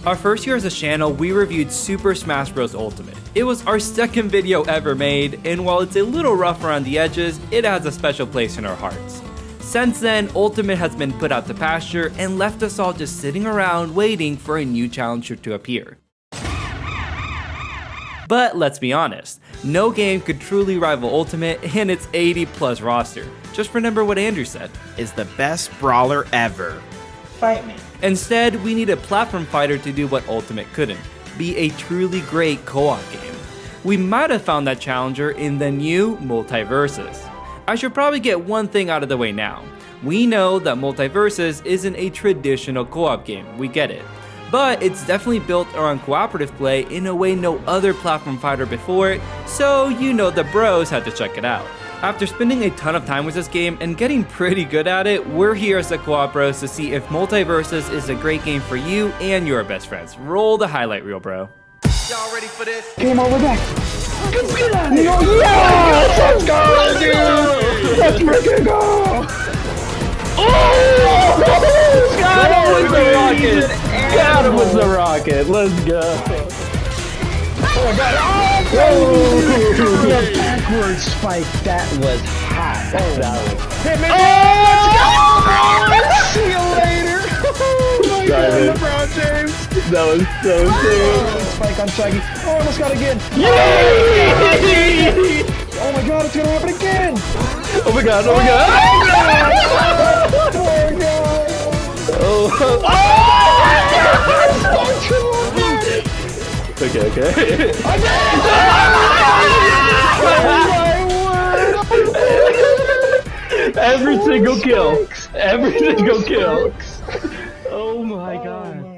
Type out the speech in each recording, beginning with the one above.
Our first year as a channel, we reviewed Super Smash Bros. Ultimate. It was our second video ever made, and while it's a little rough around the edges, it has a special place in our hearts. Since then, Ultimate has been put out to pasture and left us all just sitting around waiting for a new challenger to appear. But let's be honest, no game could truly rival Ultimate and its 80+ roster. Just remember what Andrew said. Is the best brawler ever. Fight me. Instead, we need a platform fighter to do what Ultimate couldn't, be a truly great co-op game. We might have found that challenger in the new Multiversus. I should probably get one thing out of the way now. We know that Multiversus isn't a traditional co-op game, we get it. But it's definitely built around cooperative play in a way no other platform fighter before it, so you know the bros had to check it out. After spending a ton of time with this game and getting pretty good at it, we're here as the Co-op Bros to see if Multiversus is a great game for you and your best friends. Roll the highlight reel, bro. Y'all ready for this? Game over back. Let's get out of here. Yes! Let's go, dude! Let's freaking go! Oh! God, it was the rocket! God, it was the rocket! Let's go! Oh my god! Oh! The backward spike, that was hot. Hit me! Oh! See you later! Oh my god, LeBron James! That was so sick! Spike on Shaggy. Oh, almost got it again! Yay! Oh my god, it's gonna happen again! Oh my god, oh my god! Oh my god! Oh! Okay, okay. Every single kill. Every single kill. Oh my god.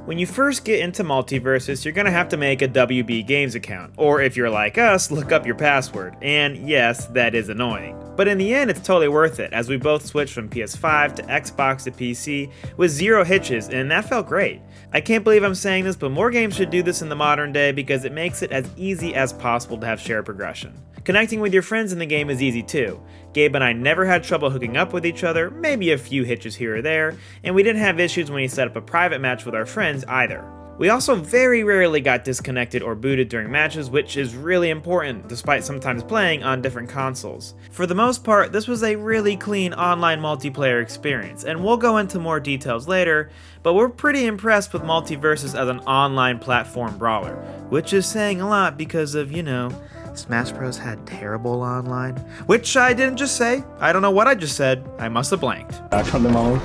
When you first get into Multiversus, you're gonna have to make a WB Games account, or if you're like us, look up your password, and yes, that is annoying. But in the end, it's totally worth it, as we both switched from PS5 to Xbox to PC with zero hitches, and that felt great. I can't believe I'm saying this, but more games should do this in the modern day because it makes it as easy as possible to have shared progression. Connecting with your friends in the game is easy too. Gabe and I never had trouble hooking up with each other, maybe a few hitches here or there, and we didn't have issues when we set up a private match with our friends either. We also very rarely got disconnected or booted during matches, which is really important, despite sometimes playing on different consoles. For the most part, this was a really clean online multiplayer experience, and we'll go into more details later, but we're pretty impressed with Multiversus as an online platform brawler, which is saying a lot because of, you know, Smash Bros had terrible online, which I didn't just say. I don't know what I just said. I must have blanked. Back from the moment.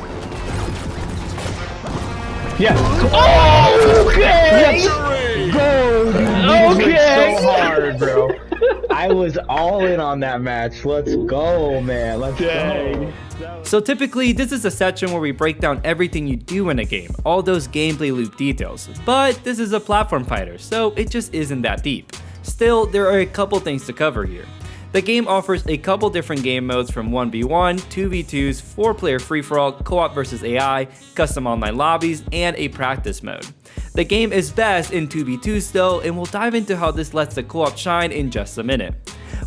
Yeah. Oh, okay. Go, dude. Okay. So hard, bro. I was all in on that match. Let's go, man. Let's go. So typically, this is a section where we break down everything you do in a game, all those gameplay loop details, but this is a platform fighter, so it just isn't that deep. Still, there are a couple things to cover here. The game offers a couple different game modes from 1v1, 2v2s, 4-player free-for-all, co-op versus AI, custom online lobbies, and a practice mode. The game is best in 2v2s though, and we'll dive into how this lets the co-op shine in just a minute.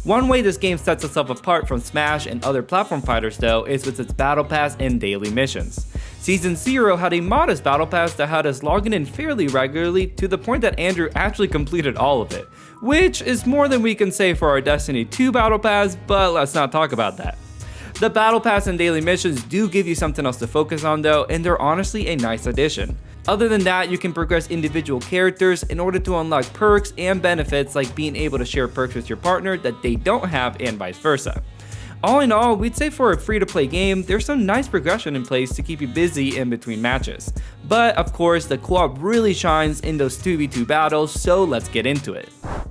One way this game sets itself apart from Smash and other platform fighters though is with its battle pass and daily missions. Season 0 had a modest battle pass that had us logging in fairly regularly to the point that Andrew actually completed all of it, which is more than we can say for our Destiny 2 battle pass, but let's not talk about that. The battle pass and daily missions do give you something else to focus on though, and they're honestly a nice addition. Other than that, you can progress individual characters in order to unlock perks and benefits like being able to share perks with your partner that they don't have and vice versa. All in all, we'd say for a free-to-play game, there's some nice progression in place to keep you busy in between matches. But of course, the co-op really shines in those 2v2 battles, so let's get into it.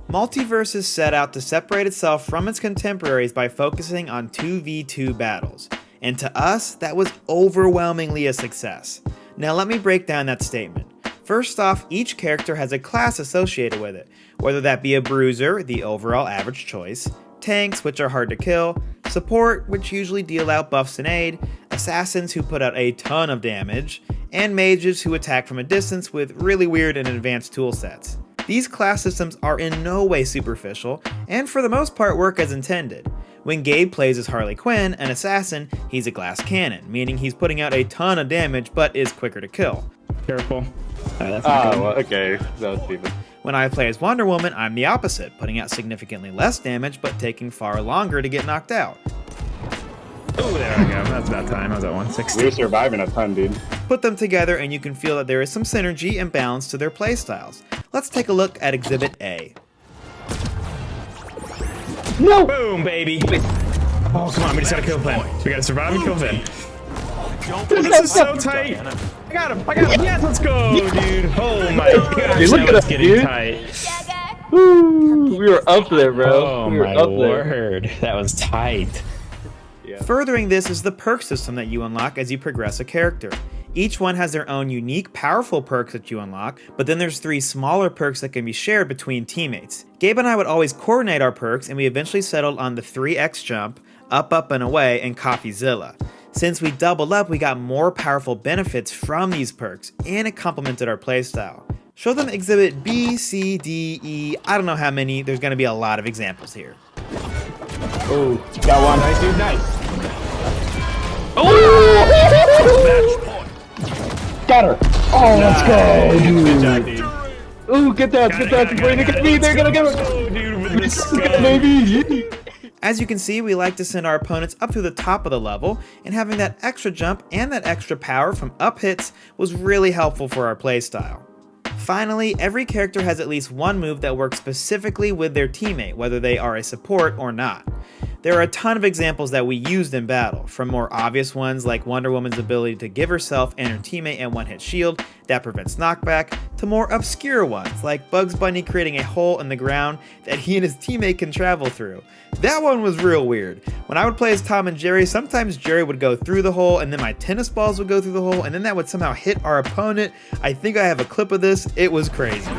Multiversus set out to separate itself from its contemporaries by focusing on 2v2 battles, and to us, that was overwhelmingly a success. Now let me break down that statement. First off, each character has a class associated with it, whether that be a bruiser, the overall average choice, tanks, which are hard to kill, support, which usually deal out buffs and aid, assassins who put out a ton of damage, and mages who attack from a distance with really weird and advanced toolsets. These class systems are in no way superficial, and for the most part work as intended. When Gabe plays as Harley Quinn, an assassin, he's a glass cannon, meaning he's putting out a ton of damage but is quicker to kill. Careful. That's not good. well, okay. That was stupid. When I play as Wonder Woman, I'm the opposite, putting out significantly less damage but taking far longer to get knocked out. Oh, there we go. That's about time. I was at 160. We were surviving a ton, dude. Put them together and you can feel that there is some synergy and balance to their playstyles. Let's take a look at Exhibit A. No! Boom, baby! Oh, come on, we just gotta kill Finn. We gotta survive and kill Finn. This is so tight! I got him! Yes, let's go, dude! Oh my gosh, Dude, look that at was us, getting dude. tight. Woo, we were up there, bro. Oh we were my up there. word. That was tight. Furthering this is the perk system that you unlock as you progress a character. Each one has their own unique, powerful perks that you unlock, but then there's 3 smaller perks that can be shared between teammates. Gabe and I would always coordinate our perks, and we eventually settled on the 3x jump, up, and away, and CoffeeZilla. Since we doubled up, we got more powerful benefits from these perks, and it complemented our playstyle. Show them Exhibit B, C, D, E, I don't know how many, there's going to be a lot of examples here. Oh, got one. Nice, dude. Nice. Got her. Oh, let's go, dude. Good job, dude. Ooh, get that. Before they get me, they're gonna get Oh, dude, with Let's this go, gun. baby. As you can see, we like to send our opponents up to the top of the level, and having that extra jump and that extra power from up hits was really helpful for our playstyle. Finally, every character has at least one move that works specifically with their teammate, whether they are a support or not. There are a ton of examples that we used in battle, from more obvious ones like Wonder Woman's ability to give herself and her teammate a one-hit shield that prevents knockback, to more obscure ones like Bugs Bunny creating a hole in the ground that he and his teammate can travel through. That one was real weird. When I would play as Tom and Jerry, sometimes Jerry would go through the hole and then my tennis balls would go through the hole and then that would somehow hit our opponent. I think I have a clip of this. It was crazy.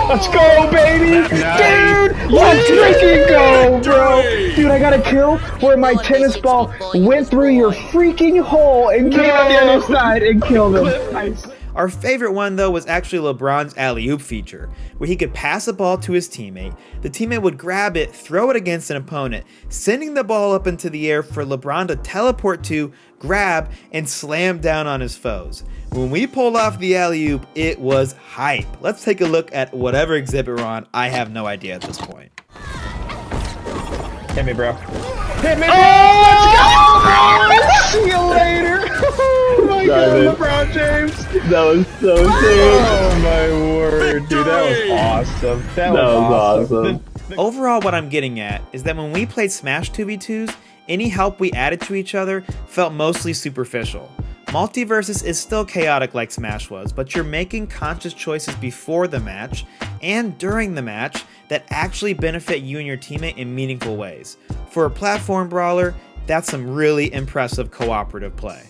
Let's go, baby! Dude! Let's freaking go, bro! Dude, I got a kill where my tennis ball went through your freaking hole and came on the other side and killed him. Nice. Our favorite one, though, was actually LeBron's alley-oop feature, where he could pass the ball to his teammate, the teammate would grab it, throw it against an opponent, sending the ball up into the air for LeBron to teleport to, grab, and slam down on his foes. When we pulled off the alley-oop, it was hype. Let's take a look at whatever exhibit we're on. I have no idea at this point. Hit me, bro. Hit me, bro! Oh, let's go, bro! See you later! Oh my god, LeBron James! That was so sick! Oh my word, dude, that was awesome. That was awesome. Overall, what I'm getting at is that when we played Smash 2v2s, any help we added to each other felt mostly superficial. Multiversus is still chaotic like Smash was, but you're making conscious choices before the match and during the match that actually benefit you and your teammate in meaningful ways. For a platform brawler, that's some really impressive cooperative play.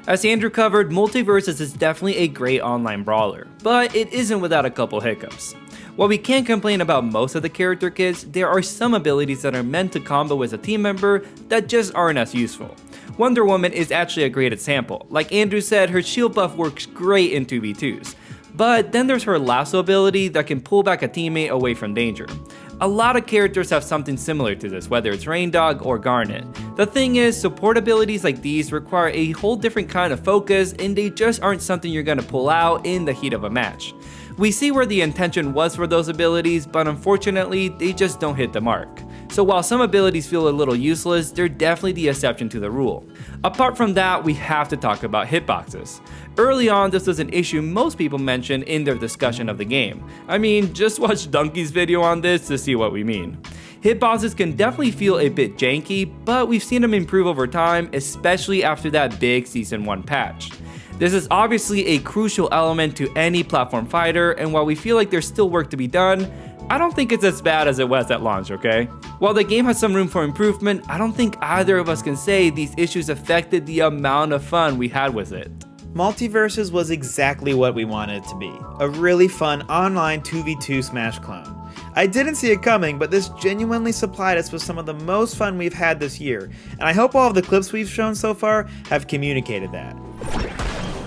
As Andrew covered, Multiversus is definitely a great online brawler, but it isn't without a couple hiccups. While we can't complain about most of the character kits, there are some abilities that are meant to combo as a team member that just aren't as useful. Wonder Woman is actually a great example. Like Andrew said, her shield buff works great in 2v2s. But then there's her lasso ability that can pull back a teammate away from danger. A lot of characters have something similar to this, whether it's Raindog or Garnet. The thing is, support abilities like these require a whole different kind of focus and they just aren't something you're gonna pull out in the heat of a match. We see where the intention was for those abilities, but unfortunately, they just don't hit the mark. So while some abilities feel a little useless, they're definitely the exception to the rule. Apart from that, we have to talk about hitboxes. Early on, this was an issue most people mentioned in their discussion of the game. I mean, just watch Donkey's video on this to see what we mean. Hitboxes can definitely feel a bit janky, but we've seen them improve over time, especially after that big Season 1 patch. This is obviously a crucial element to any platform fighter, and while we feel like there's still work to be done, I don't think it's as bad as it was at launch, okay? While the game has some room for improvement, I don't think either of us can say these issues affected the amount of fun we had with it. Multiversus was exactly what we wanted it to be, a really fun online 2v2 Smash clone. I didn't see it coming, but this genuinely supplied us with some of the most fun we've had this year, and I hope all of the clips we've shown so far have communicated that.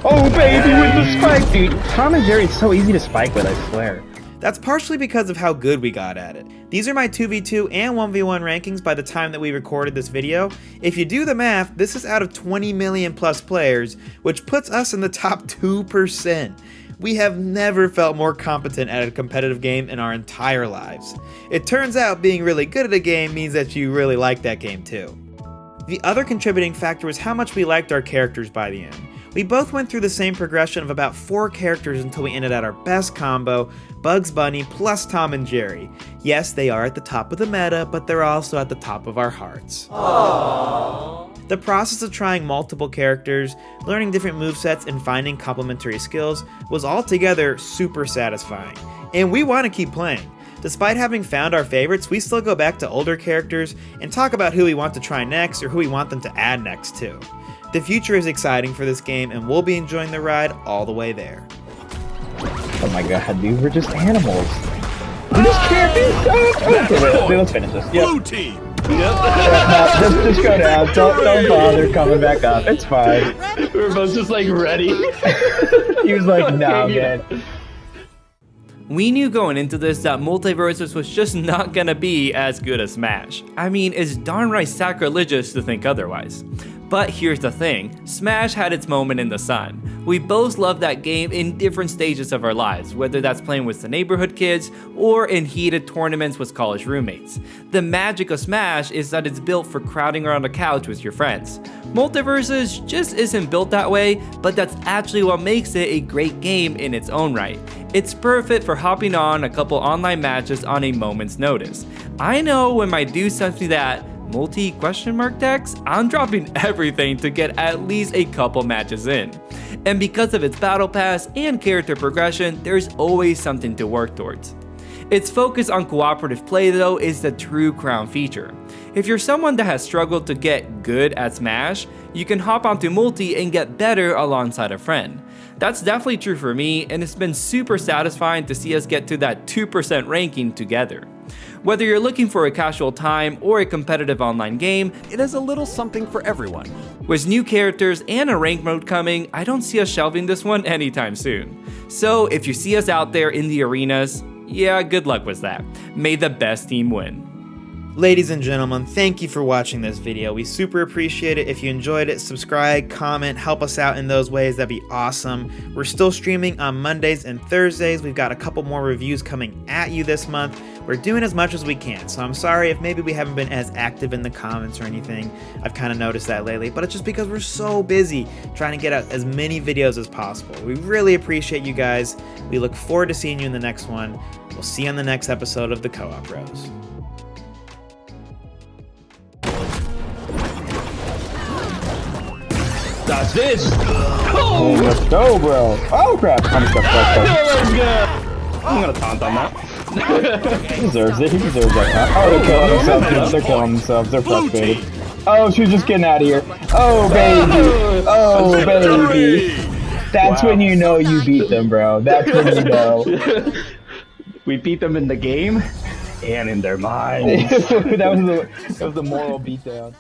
Oh baby, with the spike, dude. Tom and Jerry is so easy to spike with, I swear. That's partially because of how good we got at it. These are my 2v2 and 1v1 rankings by the time that we recorded this video. If you do the math, this is out of 20 million plus players, which puts us in the top 2%. We have never felt more competent at a competitive game in our entire lives. It turns out being really good at a game means that you really like that game too. The other contributing factor was how much we liked our characters by the end. We both went through the same progression of about 4 characters until we ended at our best combo, Bugs Bunny plus Tom and Jerry. Yes, they are at the top of the meta, but they're also at the top of our hearts. Aww. The process of trying multiple characters, learning different movesets, and finding complementary skills was altogether super satisfying. And we want to keep playing. Despite having found our favorites, we still go back to older characters and talk about who we want to try next or who we want them to add next too. The future is exciting for this game, and we'll be enjoying the ride all the way there. Oh my god, dude, we're just animals. We're just camping. Okay, let's finish this. Yep. Blue team. Yep. Just go down. Don't bother coming back up. It's fine. We're both just like ready. He was like, nah, man. We knew going into this that Multiversus was just not gonna be as good as Smash. I mean, it's darn right sacrilegious to think otherwise. But here's the thing, Smash had its moment in the sun. We both loved that game in different stages of our lives, whether that's playing with the neighborhood kids or in heated tournaments with college roommates. The magic of Smash is that it's built for crowding around a couch with your friends. Multiversus just isn't built that way, but that's actually what makes it a great game in its own right. It's perfect for hopping on a couple online matches on a moment's notice. I know when my dude sends me that multi-question mark text, I'm dropping everything to get at least a couple matches in. And because of its battle pass and character progression, there's always something to work towards. Its focus on cooperative play though is the true crown feature. If you're someone that has struggled to get good at Smash, you can hop onto multi and get better alongside a friend. That's definitely true for me, and it's been super satisfying to see us get to that 2% ranking together. Whether you're looking for a casual time or a competitive online game, It has a little something for everyone. with new characters and a rank mode coming, I don't see us shelving this one anytime soon. So if you see us out there in the arenas, yeah, good luck with that. May the best team win. Ladies and gentlemen, thank you for watching this video. We super appreciate it. If you enjoyed it, subscribe, comment, help us out in those ways. That'd be awesome. We're still streaming on Mondays and Thursdays. We've got a couple more reviews coming at you this month. We're doing as much as we can, so I'm sorry if maybe we haven't been as active in the comments or anything. I've kind of noticed that lately, but it's just because we're so busy trying to get out as many videos as possible. We really appreciate you guys. We look forward to seeing you in the next one. We'll see you on the next episode of the Co-op Bros. That's this. Oh, let's go, bro. Oh, crap. I'm stuck. Let's go. I'm gonna taunt on that. He deserves it. He deserves that taunt. Oh, they're killing themselves. They're killing themselves. They're frustrated. Oh, she's just getting out of here. Oh, baby. Oh, baby. That's when you know you beat them, bro. That's when you know. We beat them in the game and in their minds. that was the moral beatdown.